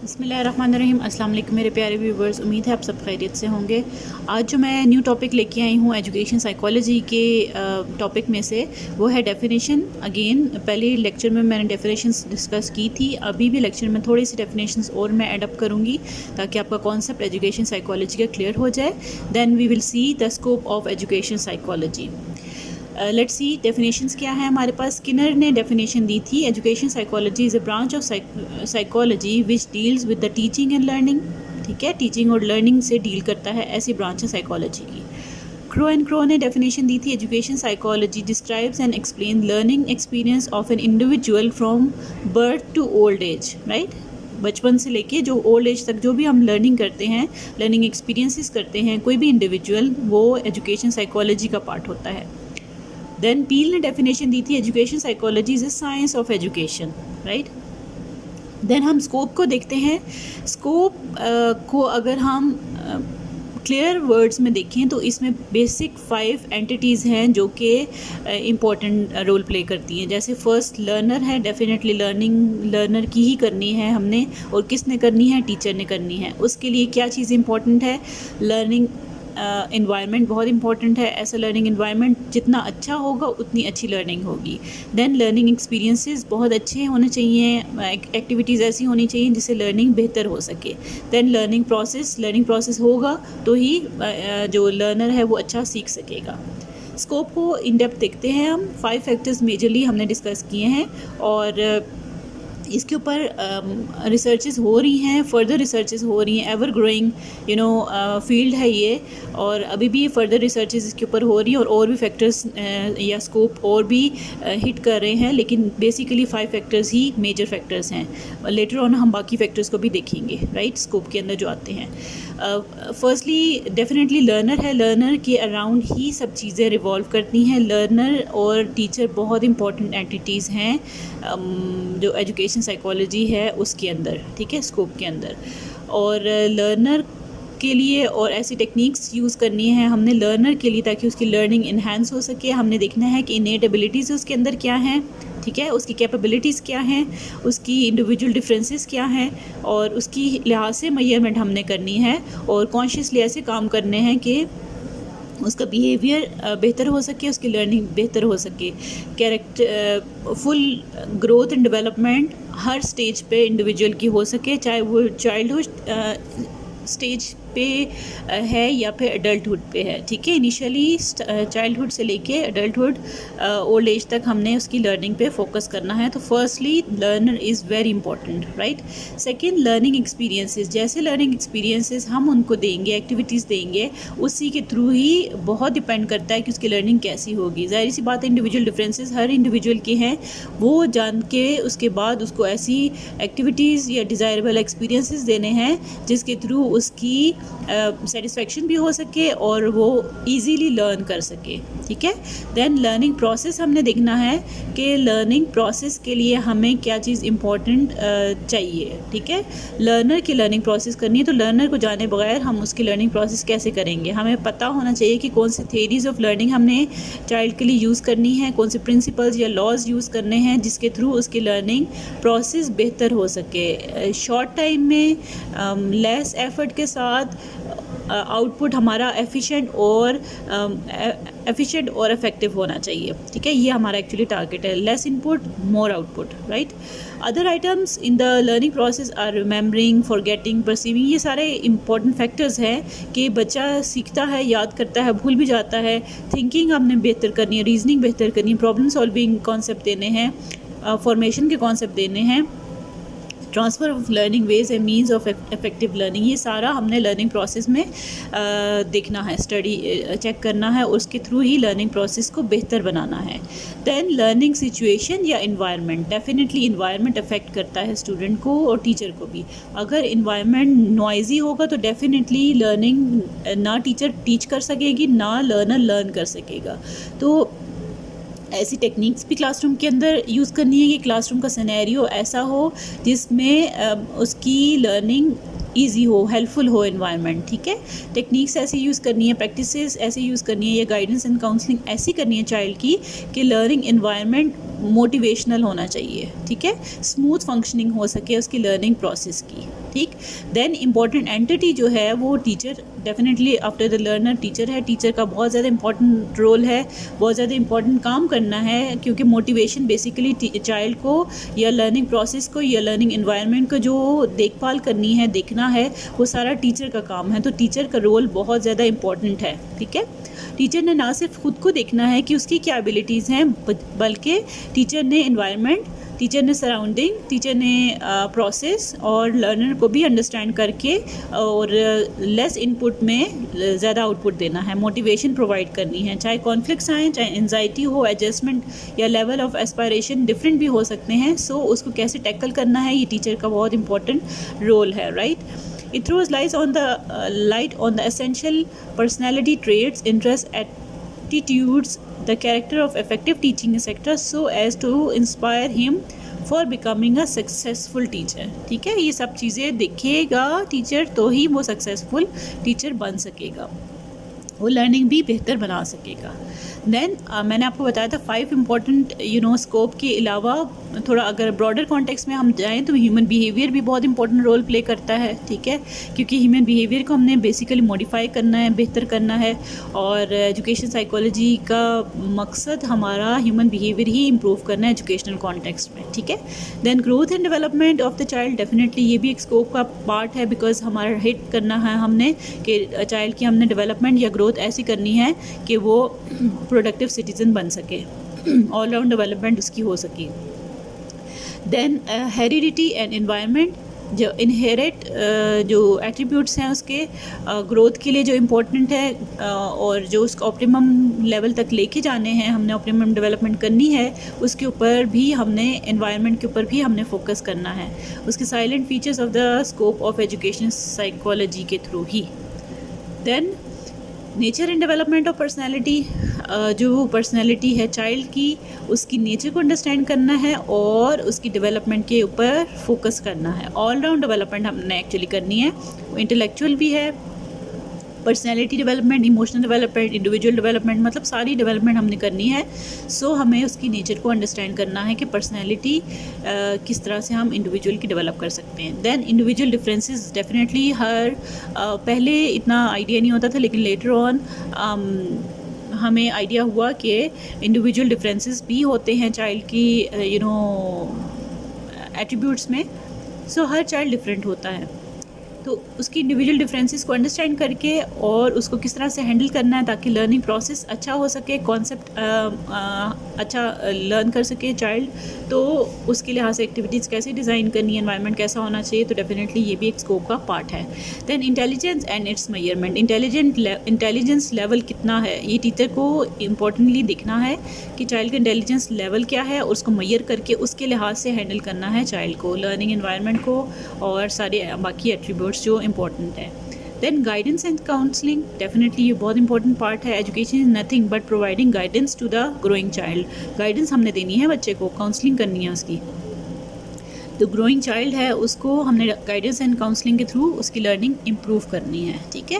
बिस्मिल्लाहिर्रहमानिर्रहीम। अस्सलाम वालेकुम मेरे प्यारे व्यूवर्स, उम्मीद है आप सब खैरियत से होंगे। आज जो मैं न्यू टॉपिक लेके आई हूँ एजुकेशन साइकोलॉजी के टॉपिक में से वो है डेफिनेशन। अगेन पहले लेक्चर में मैंने डेफिनेशंस डिस्कस की थी, अभी भी लेक्चर में थोड़ी सी डेफिनेशंस और मैं एडअप करूँगी ताकि आपका कॉन्सेप्ट एजुकेशन साइकोलॉजी का क्लियर हो जाए। Then we will see the scope of education psychology. Let's see definitions क्या है हमारे पास। स्किनर ने डेफिनेशन दी थी, education psychology is a branch of psychology which deals with the teaching and learning. ठीक है, टीचिंग और लर्निंग से डील करता है, ऐसी ब्रांच है साइकोलॉजी की। क्रो एंड क्रो ने डेफिनेशन दी थी, education psychology describes and explain learning experience of an individual from birth to old age. Right, बचपन से लेके जो ओल्ड एज तक जो भी हम लर्निंग करते हैं, लर्निंग एक्सपीरियंसेस करते हैं कोई भी इंडिविजुअल, वो एजुकेशन साइकोलॉजी का पार्ट होता है। देन पील ने डेफिनेशन दी थी, education psychology is a science of education. Right, then हम स्कोप को देखते हैं। स्कोप को अगर हम क्लियर वर्ड्स में देखें तो इसमें बेसिक 5 एंटिटीज़ हैं जो कि इम्पॉर्टेंट रोल प्ले करती हैं। जैसे फर्स्ट लर्नर है, डेफिनेटली लर्निंग लर्नर की ही करनी है हमने, और किसने करनी है, टीचर ने करनी है। उसके लिए क्या चीज़ इंपॉर्टेंट है, लर्निंग इन्वायरमेंट बहुत इंपॉर्टेंट है। ऐसा लर्निंग इन्वायरमेंट जितना अच्छा होगा उतनी अच्छी लर्निंग होगी। देन लर्निंग एक्सपीरियंसेस बहुत अच्छे होने चाहिए, एक्टिविटीज़ ऐसी होनी चाहिए जिससे लर्निंग बेहतर हो सके। देन लर्निंग प्रोसेस होगा तो ही जो लर्नर है वो अच्छा सीख सकेगा। स्कोप को इन डेप्थ देखते हैं हम। 5 फैक्टर्स मेजरली हमने डिस्कस किए हैं और इसके ऊपर रिसर्चेस हो रही हैं, फर्दर रिसर्चेस हो रही हैं। एवर ग्रोइंग फील्ड है ये, और अभी भी फर्दर रिसर्चेस इसके ऊपर हो रही हैं और भी फैक्टर्स या स्कोप और भी हिट कर रहे हैं, लेकिन बेसिकली 5 फैक्टर्स ही मेजर फैक्टर्स हैं। लेटर ऑन हम बाकी फैक्टर्स को भी देखेंगे, राइट, स्कोप के अंदर जो आते हैं। फर्स्टली डेफिनेटली लर्नर है, लर्नर के अराउंड ही सब चीज़ें रिवॉल्व करती हैं। लर्नर और टीचर बहुत इंपॉर्टेंट एंटिटीज़ हैं जो एजुकेशन साइकोलॉजी है उसके अंदर, ठीक है, स्कोप के अंदर। और लर्नर के लिए और ऐसी टेक्निक्स यूज़ करनी है हमने लर्नर के लिए ताकि उसकी लर्निंग इन्हांस हो सके। हमने देखना है कि इनेट एबिलिटीज़ उसके अंदर क्या हैं, ठीक है, उसकी कैपेबिलिटीज़ क्या हैं, उसकी इंडिविजुअल डिफरेंसेस क्या हैं, और उसकी लिहाज से मेजरमेंट हमने करनी है और कॉन्शियसली ऐसे काम करने हैं कि उसका बिहेवियर बेहतर हो सके, उसकी लर्निंग बेहतर हो सके। Character full growth and development her stage पे इंडिविजुअल की हो सके, चाहे वो चाइल्डहुड स्टेज पे है या फिर एडल्टहुड पे है। ठीक है, इनिशियली चाइल्डहुड से लेके एडल्टहुड ओल्ड एज तक हमने उसकी लर्निंग पे फोकस करना है। तो firstly learner is very important, right. Second, learning experiences. जैसे लर्निंग एक्सपीरियंसेस हम उनको देंगे, एक्टिविटीज़ देंगे, उसी के थ्रू ही बहुत डिपेंड करता है कि उसकी लर्निंग कैसी होगी। ज़ाहिर सी बात है, इंडिविजुअल डिफरेंसेस हर इंडिविजुअल के हैं, वो जान के उसके बाद उसको ऐसी एक्टिविटीज़ या डिज़ायरेबल एक्सपीरियंसेस देने हैं जिसके थ्रू उसकी सेटिस्फेक्शन भी हो सके और वो इजीली लर्न कर सके। ठीक है, देन लर्निंग प्रोसेस हमने देखना है कि लर्निंग प्रोसेस के लिए हमें क्या चीज़ इम्पोर्टेंट चाहिए। ठीक है, लर्नर की लर्निंग प्रोसेस करनी है तो लर्नर को जाने बगैर हम उसकी लर्निंग प्रोसेस कैसे करेंगे। हमें पता होना चाहिए कि कौन सी थेरीज ऑफ लर्निंग हमने चाइल्ड के लिए यूज़ करनी है, कौन से प्रिंसिपल्स या लॉज यूज़ करने हैं जिसके थ्रू उसकी लर्निंग प्रोसेस बेहतर हो सके। शॉर्ट टाइम में लेस एफर्ट के साथ आउटपुट हमारा एफिशिएंट और इफेक्टिव होना चाहिए। ठीक है, ये हमारा एक्चुअली टारगेट है, less input more output, right. Other items in the learning process are remembering, forgetting, perceiving. ये सारे इंपॉर्टेंट फैक्टर्स हैं कि बच्चा सीखता है, याद करता है, भूल भी जाता है। थिंकिंग हमने बेहतर करनी है, रीजनिंग बेहतर करनी है, प्रॉब्लम सॉल्विंग कॉन्सेप्ट देने हैं, फॉर्मेशन के कॉन्सेप्ट देने हैं, transfer of learning ways and means of effective learning. ये सारा हमने लर्निंग प्रोसेस में देखना है, स्टडी चेक करना है, और उसके थ्रू ही लर्निंग प्रोसेस को बेहतर बनाना है। देन लर्निंग सिचुएशन या इन्वायरमेंट। डेफिनेटली इन्वायरमेंट अफेक्ट करता है स्टूडेंट को और टीचर को भी। अगर इन्वायरमेंट नॉइजी होगा तो डेफिनेटली लर्निंग ना टीचर टीच कर सकेगी, ना लर्नर लर्न कर सकेगा। तो ऐसी टेक्निक्स भी क्लासरूम के अंदर यूज़ करनी है कि क्लासरूम का सिनेरियो ऐसा हो जिसमें उसकी लर्निंग ईजी हो, हेल्पफुल हो एनवायरनमेंट। ठीक है, टेक्निक्स ऐसी यूज़ करनी है, प्रैक्टिसेस ऐसी यूज़ करनी है, या गाइडेंस एंड काउंसलिंग ऐसी करनी है चाइल्ड की कि लर्निंग एनवायरनमेंट मोटिवेशनल होना चाहिए, ठीक है, स्मूथ फंक्शनिंग हो सके उसकी लर्निंग प्रोसेस की, ठीक। देन इम्पॉर्टेंट एंटिटी जो है वो teacher, definitely after the learner teacher है। टीचर का बहुत ज़्यादा इंपॉर्टेंट रोल है, बहुत ज़्यादा इंपॉर्टेंट काम करना है, क्योंकि मोटिवेशन बेसिकली चाइल्ड को या लर्निंग प्रोसेस को या लर्निंग एनवायरनमेंट को जो देखभाल करनी है, देखना है, वो सारा टीचर का काम है। तो टीचर का रोल बहुत ज़्यादा इंपॉर्टेंट है, ठीक है। टीचर ने ना सिर्फ खुद को देखना है कि उसकी क्या एबिलिटीज़ हैं, बल्कि टीचर ने एनवायरनमेंट, टीचर ने सराउंडिंग, टीचर ने प्रोसेस और लर्नर को भी अंडरस्टैंड करके और लेस इनपुट में ज़्यादा आउटपुट देना है, मोटिवेशन प्रोवाइड करनी है। चाहे कॉन्फ्लिक्ट्स आएँ, चाहे एंजाइटी हो, एडजस्टमेंट या लेवल ऑफ एस्पायरेशन डिफरेंट भी हो सकते हैं। सो उसको कैसे टैकल करना है, ये टीचर का बहुत इंपॉर्टेंट रोल है, right. It throws light on the essential personality traits, interests, attitudes, the character of effective teaching sector, so as to inspire him for becoming a successful teacher, ठीक है। ये सब चीज़ें देखेगा टीचर तो ही वो सक्सेसफुल टीचर बन सकेगा, वो लर्निंग भी बेहतर बना सकेगा। देन मैंने आपको बताया था 5 इम्पॉर्टेंट स्कोप के अलावा थोड़ा अगर ब्रॉडर कॉन्टेक्स्ट में हम जाएं तो ह्यूमन बिहेवियर भी बहुत इंपॉर्टेंट रोल प्ले करता है, ठीक है, क्योंकि ह्यूमन बिहेवियर को हमने बेसिकली मॉडिफाई करना है, बेहतर करना है। और एजुकेशन साइकोलॉजी का मकसद हमारा ह्यूमन बिहेवियर ही इम्प्रूव करना है एजुकेशनल कॉन्टेक्स्ट में, ठीक है। Then growth and development of the child, definitely ये भी एक स्कोप का पार्ट है, बिकॉज हमारा हिट करना है हमने कि चाइल्ड की हमने डेवलपमेंट या ग्रोथ ऐसी करनी है कि वो प्रोडक्टिव सिटीजन बन सके, ऑल राउंड डेवलपमेंट उसकी हो सके। देन हेरिडिटी एंड एनवायरनमेंट, जो इनहेरिट जो एट्रीब्यूट्स हैं उसके ग्रोथ के लिए जो इम्पोर्टेंट है और जो उसको ऑप्टिमम लेवल तक लेके जाने हैं, हमने ऑप्टिमम डेवलपमेंट करनी है, उसके ऊपर भी हमने एनवायरनमेंट के ऊपर भी हमने फोकस करना है, उसके salient features of the scope of education psychology के थ्रू ही। Then nature and development of personality, जो पर्सनैलिटी है चाइल्ड की, उसकी नेचर को अंडरस्टैंड करना है और उसकी डेवलपमेंट के ऊपर फोकस करना है। ऑल राउंड डेवलपमेंट हमने एक्चुअली करनी है, इंटेलेक्चुअल भी है, personality development, emotional development, individual development, मतलब सारी डेवलपमेंट हमने करनी है। सो हमें उसकी नेचर को अंडरस्टैंड करना है कि पर्सनैलिटी किस तरह से हम इंडिविजुअल की डेवलप कर सकते हैं। देन इंडिविजुअल डिफरेंसेस, डेफिनेटली हर पहले इतना आइडिया नहीं होता था, लेकिन लेटर ऑन हमें आइडिया हुआ कि इंडिविजुअल डिफरेंसेस भी होते हैं चाइल्ड की एट्रीब्यूट्स में। सो हर चाइल्ड डिफरेंट होता है, तो उसकी इंडिविजुअल डिफरेंसेस को अंडरस्टैंड करके और उसको किस तरह से हैंडल करना है ताकि लर्निंग प्रोसेस अच्छा हो सके, कॉन्सेप्ट अच्छा लर्न कर सके चाइल्ड, तो उसके लिहाज से एक्टिविटीज़ कैसे डिज़ाइन करनी है, एनवायरनमेंट कैसा होना चाहिए, तो डेफिनेटली ये भी एक स्कोप का पार्ट है। Then intelligence and its measurement, intelligence level कितना है, ये टीचर को इम्पोर्टेंटली देखना है कि चाइल्ड का इंटेलिजेंस लेवल क्या है, और उसको मेजर करके उसके लिहाज से हैंडल करना है चाइल्ड को, लर्निंग एनवायरनमेंट को और सारे बाकी एट्रीब्यूट्स जो इम्पोर्टेंट है। Then guidance and counselling, definitely ये बहुत इंपॉर्टेंट पार्ट है। Education is nothing but providing guidance to the growing child, guidance हमने देनी है बच्चे को, काउंसलिंग करनी है उसकी। जो ग्रोइंग चाइल्ड है उसको हमने गाइडेंस एंड काउंसलिंग के थ्रू उसकी लर्निंग इम्प्रूव करनी है, ठीक है।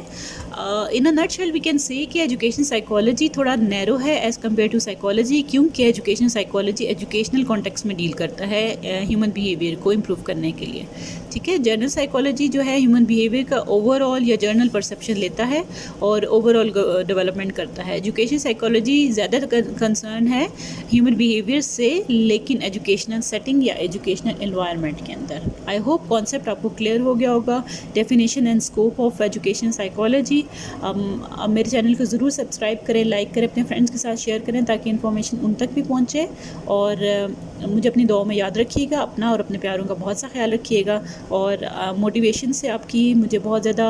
In a nutshell we can say कि एजुकेशन साइकोलॉजी थोड़ा नैरो है एज़ कम्पेयर टू साइकोलॉजी, क्योंकि एजुकेशन साइकोलॉजी एजुकेशनल कॉन्टेक्स्ट में डील करता है ह्यूमन बिहेवियर को इम्प्रूव करने के लिए, ठीक है। जनरल साइकोलॉजी जो है ह्यूमन बिहेवियर का ओवरऑल या जर्नल परसेप्शन लेता है और ओवरऑल डेवलपमेंट करता है। एजुकेशन साइकोलॉजी ज़्यादा कंसर्न है ह्यूमन बिहेवियर से, लेकिन एजुकेशनल सेटिंग या एजुकेशनल एनवायरनमेंट के अंदर। आई होप कॉन्सेप्ट आपको क्लियर हो गया होगा, definition and scope of education psychology. मेरे चैनल को ज़रूर सब्सक्राइब करें, लाइक करें, अपने फ्रेंड्स के साथ शेयर करें ताकि इन्फॉर्मेशन उन तक भी पहुँचे। और मुझे अपनी दुआ में याद रखिएगा, अपना और अपने प्यारों का बहुत सा ख्याल रखिएगा। और मोटिवेशन से आपकी मुझे बहुत ज़्यादा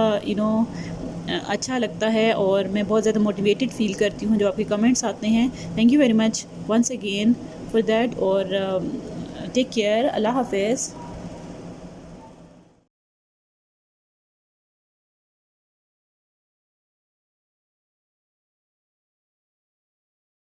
अच्छा लगता है और मैं बहुत ज़्यादा मोटिवेटेड फील करती हूँ जो आपके कमेंट्स आते हैं। Thank you very much once again for that, और टेक केयर, अल्लाह हाफिज़।